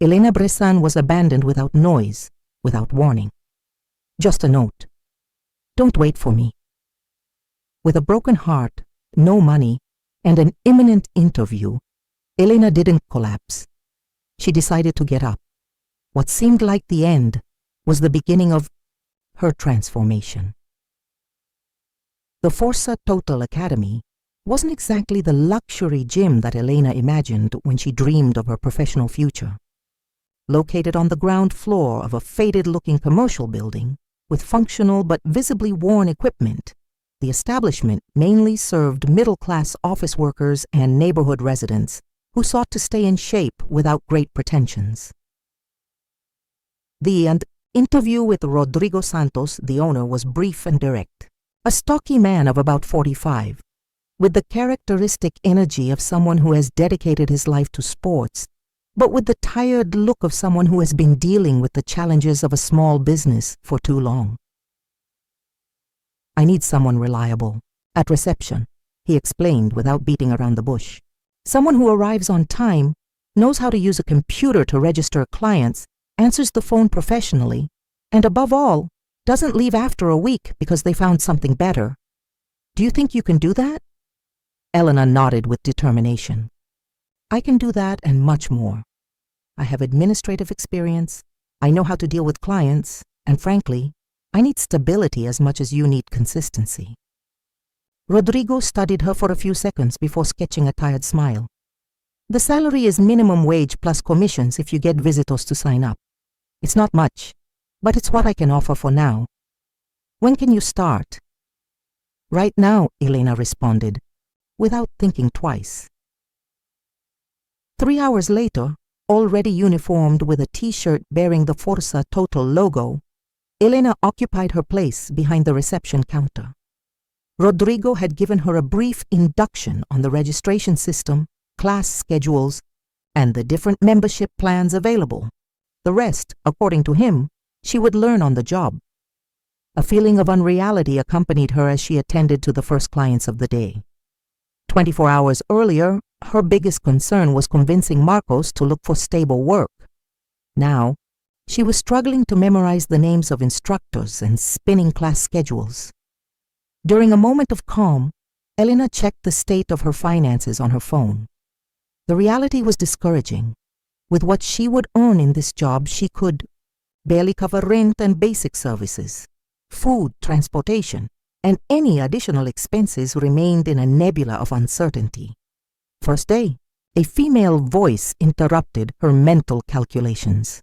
Elena Bressan was abandoned without noise, without warning. Just a note. Don't wait for me. With a broken heart, no money, and an imminent interview, Elena didn't collapse. She decided to get up. What seemed like the end was the beginning of her transformation. The Forza Total Academy wasn't exactly the luxury gym that Elena imagined when she dreamed of her professional future. Located on the ground floor of a faded-looking commercial building with functional but visibly worn equipment, the establishment mainly served middle-class office workers and neighborhood residents who sought to stay in shape without great pretensions. The interview with Rodrigo Santos, the owner, was brief and direct. A stocky man of about 45, with the characteristic energy of someone who has dedicated his life to sports, but with the tired look of someone who has been dealing with the challenges of a small business for too long. I need someone reliable. At reception, he explained without beating around the bush. Someone who arrives on time, knows how to use a computer to register clients, answers the phone professionally, and above all, doesn't leave after a week because they found something better. Do you think you can do that? Elena nodded with determination. I can do that and much more. I have administrative experience, I know how to deal with clients, and frankly, I need stability as much as you need consistency. Rodrigo studied her for a few seconds before sketching a tired smile. The salary is minimum wage plus commissions if you get visitors to sign up. It's not much, but it's what I can offer for now. When can you start? Right now, Elena responded, without thinking twice. 3 hours later, already uniformed with a t-shirt bearing the Forza Total logo, Elena occupied her place behind the reception counter. Rodrigo had given her a brief induction on the registration system, class schedules, and the different membership plans available. The rest, according to him, she would learn on the job. A feeling of unreality accompanied her as she attended to the first clients of the day. 24 hours earlier, her biggest concern was convincing Marcos to look for stable work. Now, she was struggling to memorize the names of instructors and spinning class schedules. During a moment of calm, Elena checked the state of her finances on her phone. The reality was discouraging. With what she would earn in this job, she could barely cover rent and basic services. Food, transportation, and any additional expenses remained in a nebula of uncertainty. First day, a female voice interrupted her mental calculations.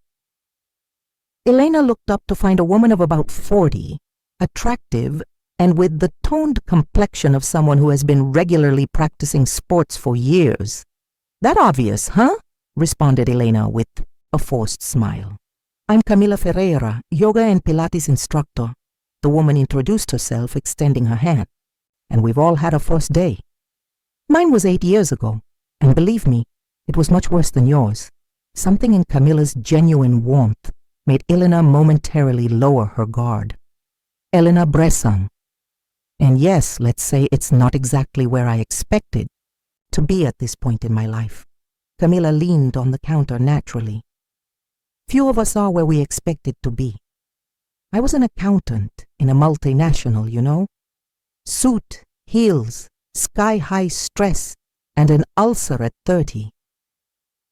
Elena looked up to find a woman of about 40, attractive, and with the toned complexion of someone who has been regularly practicing sports for years. That obvious, huh? Responded Elena with a forced smile. I'm Camila Ferreira, yoga and Pilates instructor. The woman introduced herself, extending her hand. And we've all had a first day. Mine was 8 years ago, and believe me, it was much worse than yours. Something in Camila's genuine warmth made Elena momentarily lower her guard. Elena Bressan. And yes, let's say it's not exactly where I expected to be at this point in my life. Camila leaned on the counter naturally. Few of us are where we expected to be. I was an accountant in a multinational, you know. Suit, heels, sky-high stress, and an ulcer at 30.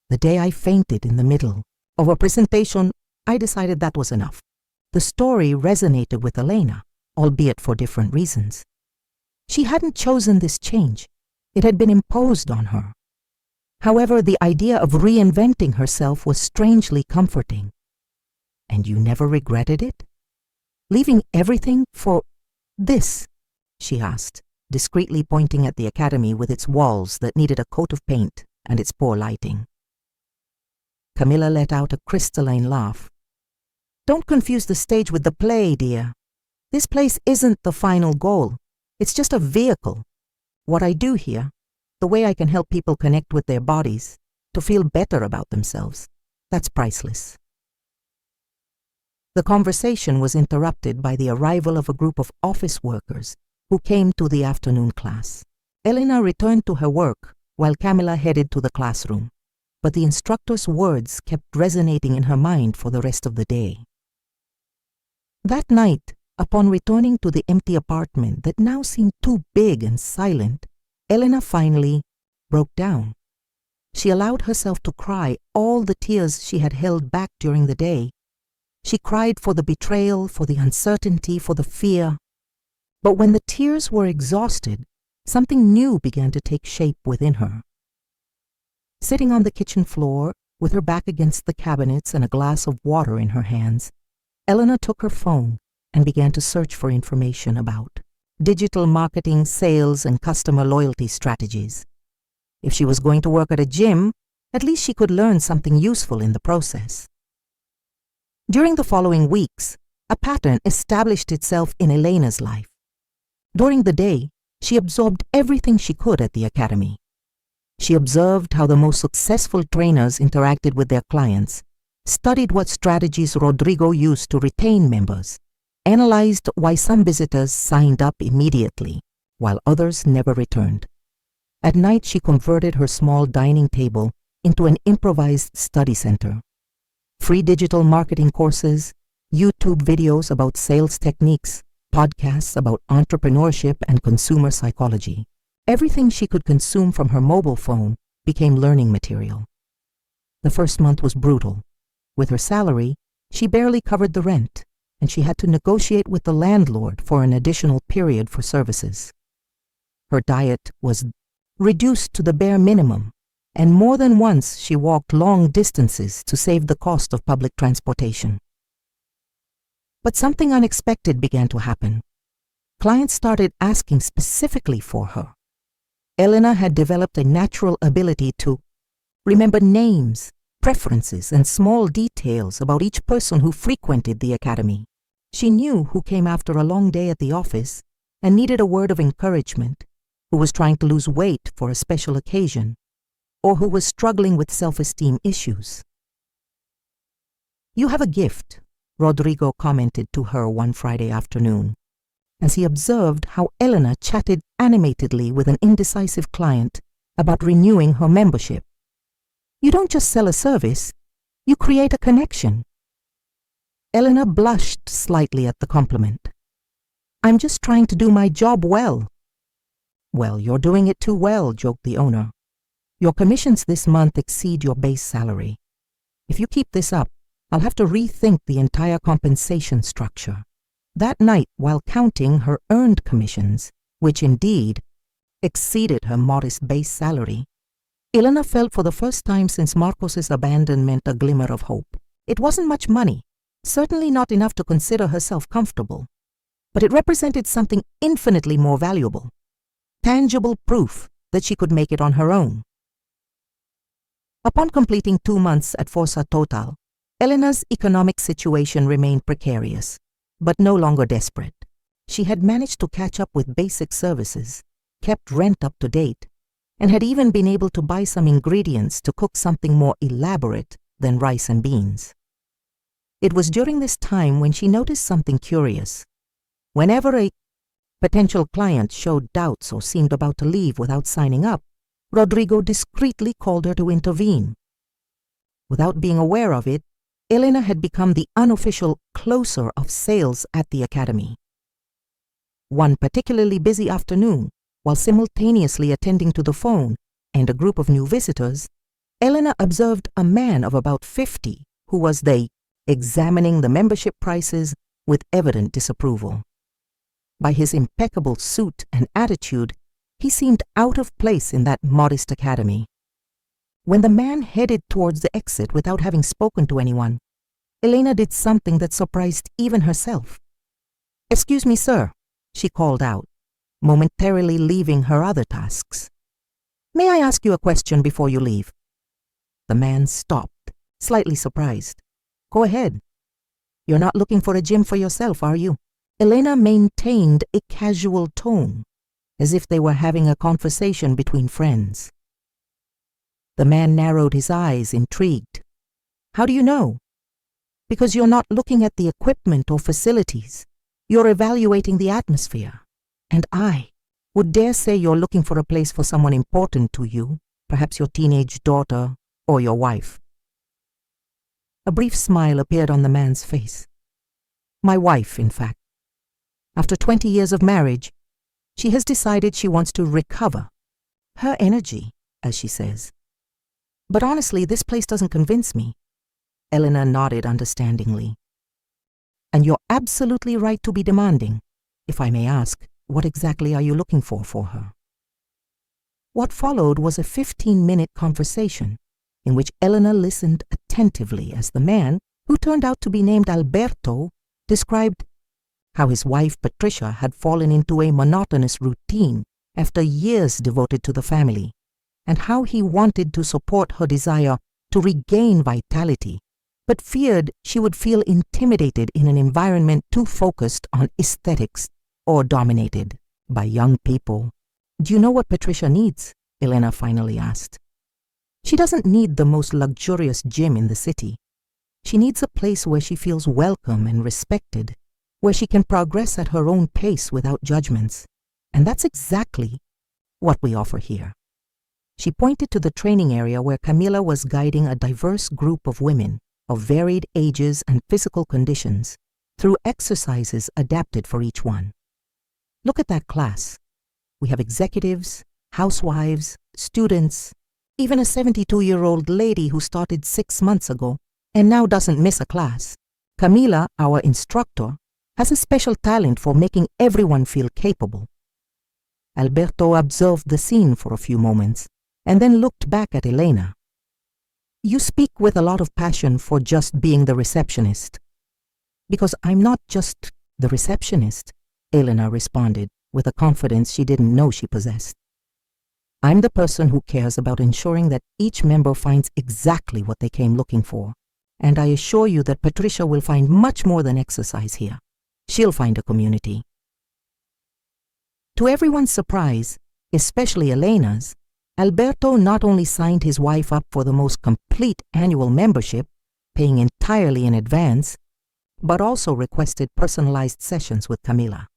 The day I fainted in the middle of a presentation, I decided that was enough. The story resonated with Elena, albeit for different reasons. She hadn't chosen this change. It had been imposed on her. However, the idea of reinventing herself was strangely comforting. And you never regretted it? Leaving everything for this? She asked, discreetly pointing at the academy with its walls that needed a coat of paint and its poor lighting. Camila let out a crystalline laugh. Don't confuse the stage with the play, dear. This place isn't the final goal. It's just a vehicle. What I do here, the way I can help people connect with their bodies, to feel better about themselves, that's priceless. The conversation was interrupted by the arrival of a group of office workers who came to the afternoon class. Elena returned to her work while Camila headed to the classroom. but the instructor's words kept resonating in her mind for the rest of the day. That night, upon returning to the empty apartment that now seemed too big and silent, Elena finally broke down. She allowed herself to cry all the tears she had held back during the day. She cried for the betrayal, for the uncertainty, for the fear. But when the tears were exhausted, something new began to take shape within her. Sitting on the kitchen floor, with her back against the cabinets and a glass of water in her hands, Elena took her phone and began to search for information about digital marketing, sales, and customer loyalty strategies. If she was going to work at a gym, at least she could learn something useful in the process. During the following weeks, a pattern established itself in Elena's life. During the day, she absorbed everything she could at the academy. She observed how the most successful trainers interacted with their clients, studied what strategies Rodrigo used to retain members, analyzed why some visitors signed up immediately, while others never returned. At night, she converted her small dining table into an improvised study center. Free digital marketing courses, YouTube videos about sales techniques, podcasts about entrepreneurship and consumer psychology. Everything she could consume from her mobile phone became learning material. The first month was brutal. With her salary, she barely covered the rent, and she had to negotiate with the landlord for an additional period for services. Her diet was reduced to the bare minimum, and more than once she walked long distances to save the cost of public transportation. But something unexpected began to happen. Clients started asking specifically for her. Elena had developed a natural ability to remember names, preferences, and small details about each person who frequented the academy. She knew who came after a long day at the office and needed a word of encouragement, who was trying to lose weight for a special occasion, or who was struggling with self-esteem issues. "You have a gift," Rodrigo commented to her one Friday afternoon, as he observed how Elena chatted animatedly with an indecisive client about renewing her membership. "You don't just sell a service, you create a connection." Elena blushed slightly at the compliment. "I'm just trying to do my job well." "Well, you're doing it too well," joked the owner. "Your commissions this month exceed your base salary. If you keep this up, I'll have to rethink the entire compensation structure." That night, while counting her earned commissions, which indeed exceeded her modest base salary, Elena felt for the first time since Marcos's abandonment a glimmer of hope. It wasn't much money, certainly not enough to consider herself comfortable, but it represented something infinitely more valuable, tangible proof that she could make it on her own. Upon completing 2 months at Forza Total, Elena's economic situation remained precarious, but no longer desperate. She had managed to catch up with basic services, kept rent up to date, and had even been able to buy some ingredients to cook something more elaborate than rice and beans. It was during this time when she noticed something curious. Whenever a potential client showed doubts or seemed about to leave without signing up, Rodrigo discreetly called her to intervene. Without being aware of it, Elena had become the unofficial closer of sales at the academy. One particularly busy afternoon, while simultaneously attending to the phone and a group of new visitors, Elena observed a man of about 50 who was examining the membership prices with evident disapproval. By his impeccable suit and attitude, he seemed out of place in that modest academy. When the man headed towards the exit without having spoken to anyone, Elena did something that surprised even herself. "Excuse me, sir," she called out, momentarily leaving her other tasks. "May I ask you a question before you leave?" The man stopped, slightly surprised. "Go ahead. You're not looking for a gym for yourself, are you?" Elena maintained a casual tone, as if they were having a conversation between friends. The man narrowed his eyes, intrigued. "How do you know?" "Because you're not looking at the equipment or facilities. You're evaluating the atmosphere. And I would dare say you're looking for a place for someone important to you, perhaps your teenage daughter or your wife?" A brief smile appeared on the man's face. "My wife, in fact. After 20 years of marriage, she has decided she wants to recover her energy, as she says. But honestly, this place doesn't convince me." Elena nodded understandingly. "And you're absolutely right to be demanding. If I may ask, what exactly are you looking for her?" What followed was a 15-minute conversation in which Elena listened attentively as the man, who turned out to be named Alberto, described how his wife Patricia had fallen into a monotonous routine after years devoted to the family, and how he wanted to support her desire to regain vitality, but feared she would feel intimidated in an environment too focused on aesthetics or dominated by young people. "Do you know what Patricia needs?" Elena finally asked. "She doesn't need the most luxurious gym in the city. She needs a place where she feels welcome and respected, where she can progress at her own pace without judgments. And that's exactly what we offer here." She pointed to the training area where Camila was guiding a diverse group of women of varied ages and physical conditions through exercises adapted for each one. "Look at that class. We have executives, housewives, students, even a 72-year-old lady who started 6 months ago and now doesn't miss a class. Camila, our instructor, has a special talent for making everyone feel capable." Alberto observed the scene for a few moments and then looked back at Elena. "You speak with a lot of passion for just being the receptionist." "Because I'm not just the receptionist," Elena responded with a confidence she didn't know she possessed. "I'm the person who cares about ensuring that each member finds exactly what they came looking for. And I assure you that Patricia will find much more than exercise here. She'll find a community." To everyone's surprise, especially Elena's, Alberto not only signed his wife up for the most complete annual membership, paying entirely in advance, but also requested personalized sessions with Camila.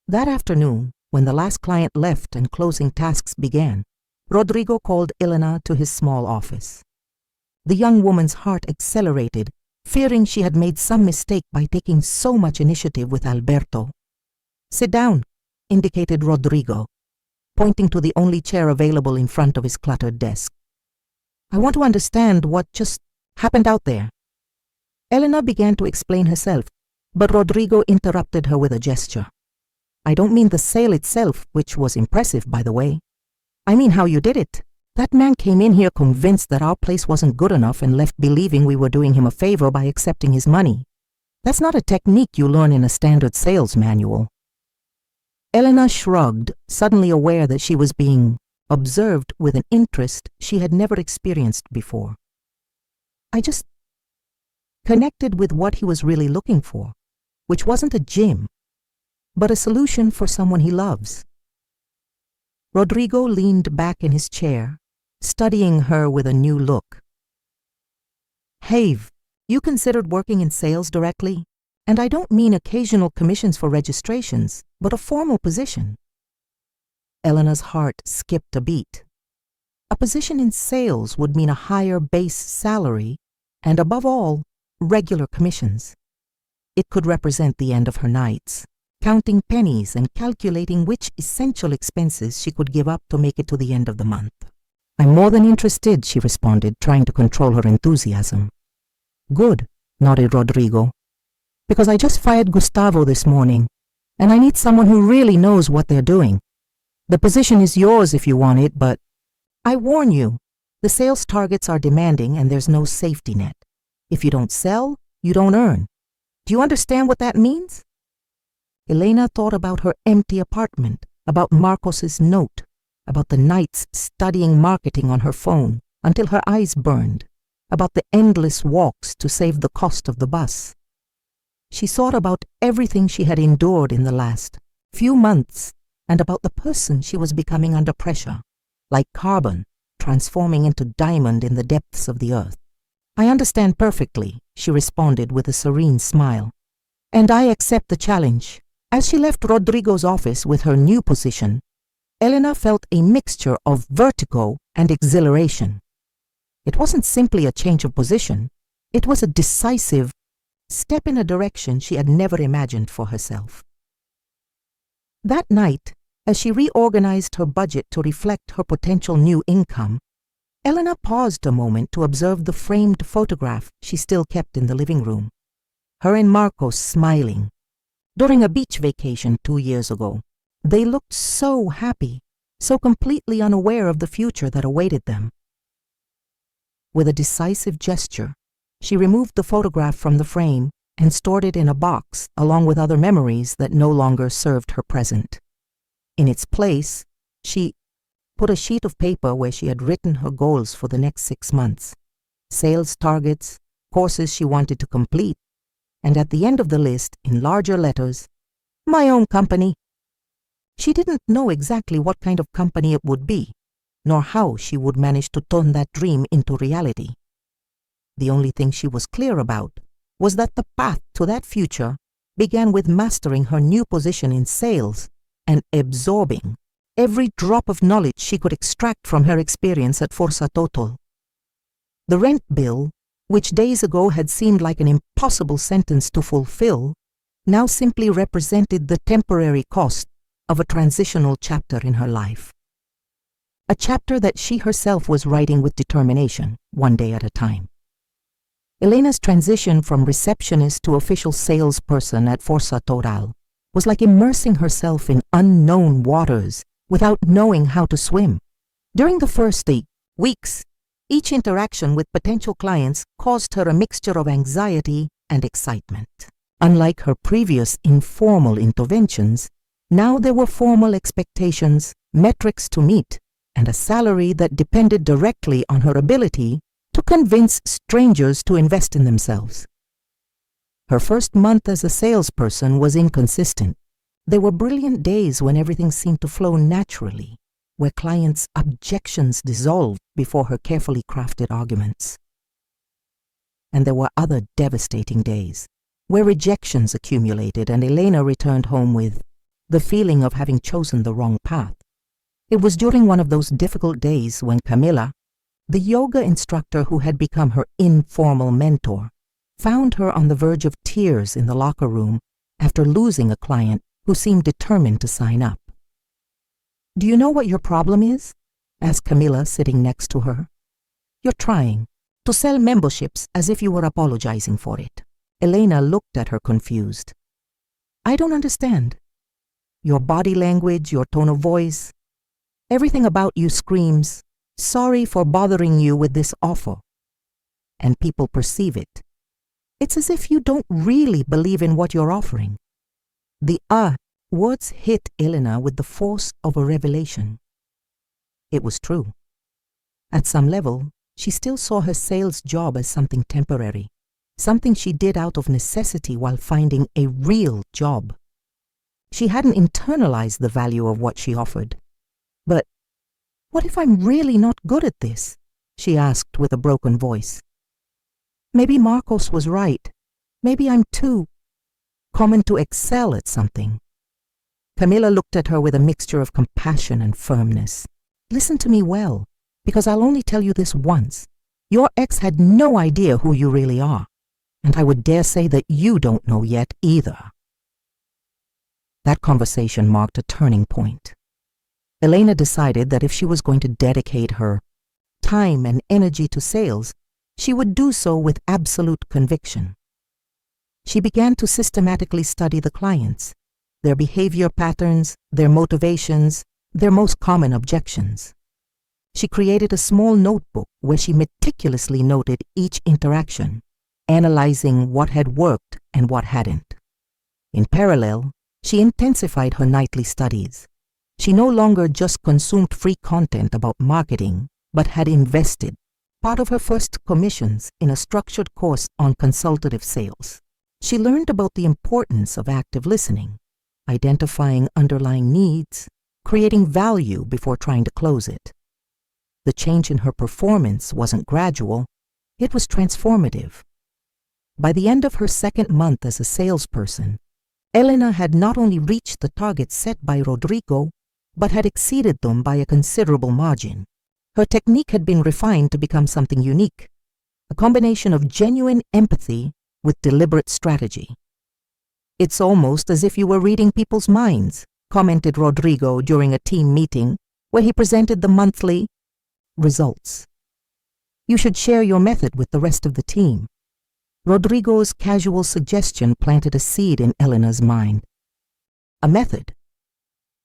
That afternoon, when the last client left and closing tasks began, Rodrigo called Elena to his small office. The young woman's heart accelerated, fearing she had made some mistake by taking so much initiative with Alberto. "Sit down," indicated Rodrigo, pointing to the only chair available in front of his cluttered desk. "I want to understand what just happened out there." Elena began to explain herself, but Rodrigo interrupted her with a gesture. "I don't mean the sale itself, which was impressive, by the way. I mean how you did it. That man came in here convinced that our place wasn't good enough and left believing we were doing him a favor by accepting his money. That's not a technique you learn in a standard sales manual." Elena shrugged, suddenly aware that she was being observed with an interest she had never experienced before. "I just connected with what he was really looking for, which wasn't a gym, but a solution for someone he loves." Rodrigo leaned back in his chair, studying her with a new look. "Have you considered working in sales directly? And I don't mean occasional commissions for registrations, but a formal position." Elena's heart skipped a beat. A position in sales would mean a higher base salary and, above all, regular commissions. It could represent the end of her nights, counting pennies and calculating which essential expenses she could give up to make it to the end of the month. "I'm more than interested," she responded, trying to control her enthusiasm. "Good," nodded Rodrigo. "Because I just fired Gustavo this morning, and I need someone who really knows what they're doing. The position is yours if you want it, but I warn you, the sales targets are demanding and there's no safety net. If you don't sell, you don't earn. Do you understand what that means?" Elena thought about her empty apartment, about Marcos's note, about the nights studying marketing on her phone until her eyes burned, about the endless walks to save the cost of the bus. She thought about everything she had endured in the last few months and about the person she was becoming under pressure, like carbon transforming into diamond in the depths of the earth. "I understand perfectly," she responded with a serene smile, "and I accept the challenge." As she left Rodrigo's office with her new position, Elena felt a mixture of vertigo and exhilaration. It wasn't simply a change of position. It was a decisive step in a direction she had never imagined for herself. That night, as she reorganized her budget to reflect her potential new income, Elena paused a moment to observe the framed photograph she still kept in the living room. Her and Marcos smiling. During a beach vacation 2 years ago, they looked so happy, so completely unaware of the future that awaited them. With a decisive gesture, she removed the photograph from the frame and stored it in a box along with other memories that no longer served her present. In its place, she put a sheet of paper where she had written her goals for the next 6 months, sales targets, courses she wanted to complete, and at the end of the list, in larger letters, my own company. She didn't know exactly what kind of company it would be, nor how she would manage to turn that dream into reality. The only thing she was clear about was that the path to that future began with mastering her new position in sales and absorbing every drop of knowledge she could extract from her experience at Forza Total. The rent bill, which days ago had seemed like an impossible sentence to fulfill, now simply represented the temporary cost of a transitional chapter in her life. A chapter that she herself was writing with determination, one day at a time. Elena's transition from receptionist to official salesperson at Forza Total was like immersing herself in unknown waters without knowing how to swim. During the first 8 weeks, each interaction with potential clients caused her a mixture of anxiety and excitement. Unlike her previous informal interventions, now there were formal expectations, metrics to meet, and a salary that depended directly on her ability to convince strangers to invest in themselves. Her first month as a salesperson was inconsistent. There were brilliant days when everything seemed to flow naturally, where clients' objections dissolved before her carefully crafted arguments. And there were other devastating days, where rejections accumulated and Elena returned home with the feeling of having chosen the wrong path. It was during one of those difficult days when Camila, the yoga instructor who had become her informal mentor, found her on the verge of tears in the locker room after losing a client who seemed determined to sign up. "Do you know what your problem is?" asked Camila, sitting next to her. "You're trying to sell memberships as if you were apologizing for it." Elena looked at her confused. "I don't understand. Your body language, your tone of voice, everything about you screams, 'Sorry for bothering you with this offer.' And people perceive it. It's as if you don't really believe in what you're offering." The words hit Elena with the force of a revelation. It was true. At some level, she still saw her sales job as something temporary, something she did out of necessity while finding a real job. She hadn't internalized the value of what she offered. "But what if I'm really not good at this?" she asked with a broken voice. "Maybe Marcos was right. Maybe I'm too common to excel at something." Camila looked at her with a mixture of compassion and firmness. "Listen to me well, because I'll only tell you this once. Your ex had no idea who you really are, and I would dare say that you don't know yet either." That conversation marked a turning point. Elena decided that if she was going to dedicate her time and energy to sales, she would do so with absolute conviction. She began to systematically study the clients, their behavior patterns, their motivations, their most common objections. She created a small notebook where she meticulously noted each interaction, analyzing what had worked and what hadn't. In parallel, she intensified her nightly studies. She no longer just consumed free content about marketing, but had invested part of her first commissions in a structured course on consultative sales. She learned about the importance of active listening, identifying underlying needs, creating value before trying to close it. The change in her performance wasn't gradual, it was transformative. By the end of her second month as a salesperson, Elena had not only reached the targets set by Rodrigo, but had exceeded them by a considerable margin. Her technique had been refined to become something unique, a combination of genuine empathy with deliberate strategy. "It's almost as if you were reading people's minds," commented Rodrigo during a team meeting where he presented the monthly results. "You should share your method with the rest of the team." Rodrigo's casual suggestion planted a seed in Elena's mind. A method.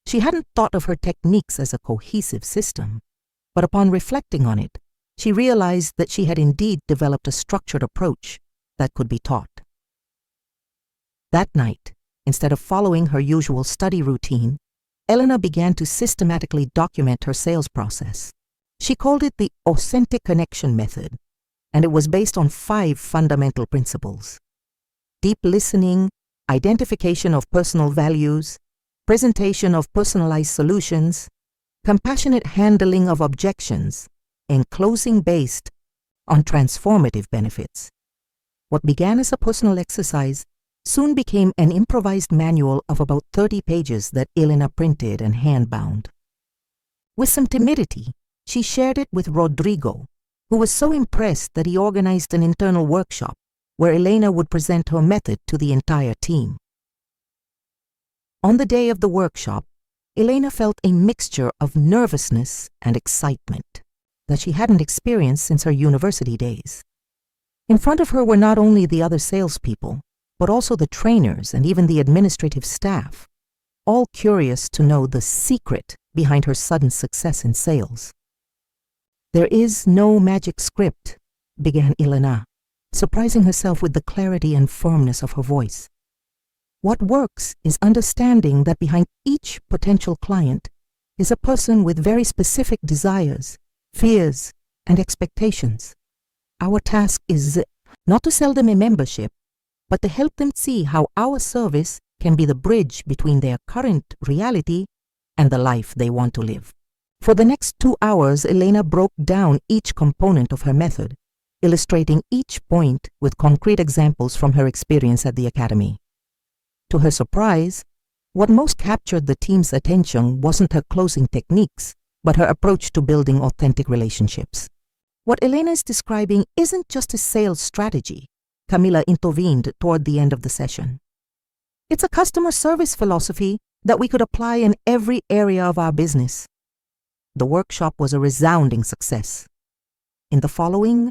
She hadn't thought of her techniques as a cohesive system, but upon reflecting on it, she realized that she had indeed developed a structured approach that could be taught. That night, instead of following her usual study routine, Elena began to systematically document her sales process. She called it the authentic connection method, and it was based on 5 fundamental principles: deep listening, identification of personal values, presentation of personalized solutions, compassionate handling of objections, and closing based on transformative benefits. What began as a personal exercise soon became an improvised manual of about 30 pages that Elena printed and hand-bound. With some timidity, she shared it with Rodrigo, who was so impressed that he organized an internal workshop where Elena would present her method to the entire team. On the day of the workshop, Elena felt a mixture of nervousness and excitement that she hadn't experienced since her university days. In front of her were not only the other salespeople, but also the trainers and even the administrative staff, all curious to know the secret behind her sudden success in sales. "There is no magic script," began Elena, surprising herself with the clarity and firmness of her voice. "What works is understanding that behind each potential client is a person with very specific desires, fears, and expectations. Our task is not to sell them a membership, but to help them see how our service can be the bridge between their current reality and the life they want to live." For the next 2 hours, Elena broke down each component of her method, illustrating each point with concrete examples from her experience at the academy. To her surprise, what most captured the team's attention wasn't her closing techniques, but her approach to building authentic relationships. "What Elena is describing isn't just a sales strategy," Camila intervened toward the end of the session. "It's a customer service philosophy that we could apply in every area of our business." The workshop was a resounding success. In the following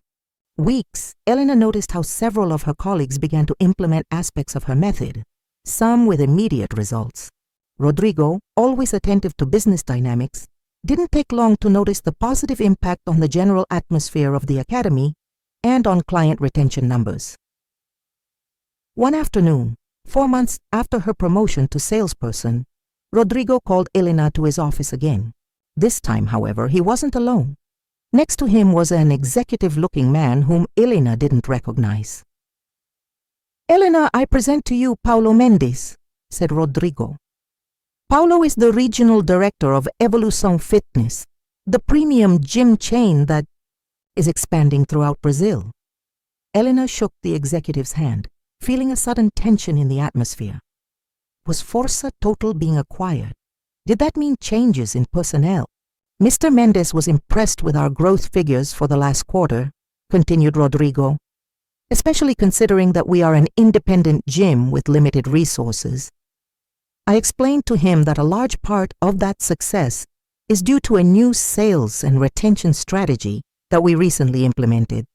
weeks, Elena noticed how several of her colleagues began to implement aspects of her method, some with immediate results. Rodrigo, always attentive to business dynamics, didn't take long to notice the positive impact on the general atmosphere of the academy and on client retention numbers. One afternoon, 4 months after her promotion to salesperson, Rodrigo called Elena to his office again. This time, however, he wasn't alone. Next to him was an executive-looking man whom Elena didn't recognize. "Elena, I present to you Paulo Mendes," said Rodrigo. "Paulo is the regional director of Evolução Fitness, the premium gym chain that is expanding throughout Brazil." Elena shook the executive's hand, feeling a sudden tension in the atmosphere. Was Força Total being acquired? Did that mean changes in personnel? "Mr. Mendes was impressed with our growth figures for the last quarter," continued Rodrigo, "especially considering that we are an independent gym with limited resources. I explained to him that a large part of that success is due to a new sales and retention strategy that we recently implemented.